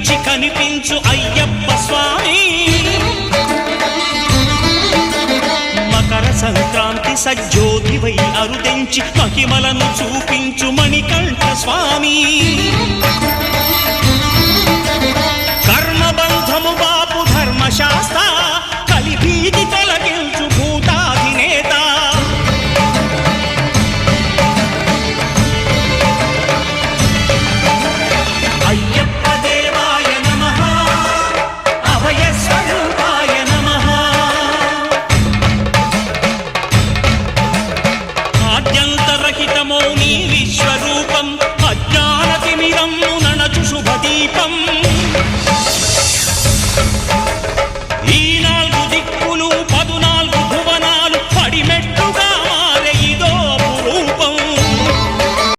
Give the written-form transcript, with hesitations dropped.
కనిపించి కనిపించు అయ్యప్ప స్వామి. మకర సంక్రాంతి సజ్జోతివై అరుదెంచి మహిమలను చూపించు మణికంఠ స్వామి. కర్మబంధము బాపు ధర్మశాస్త్ర కలిభీతి తొలగించు భూతాధినేత. అయ్యప్ప దేవాయ నమః, అభయ స్వరూపాయ నమః. ఆద్యంతరహితమో నీ విశ్వరూపం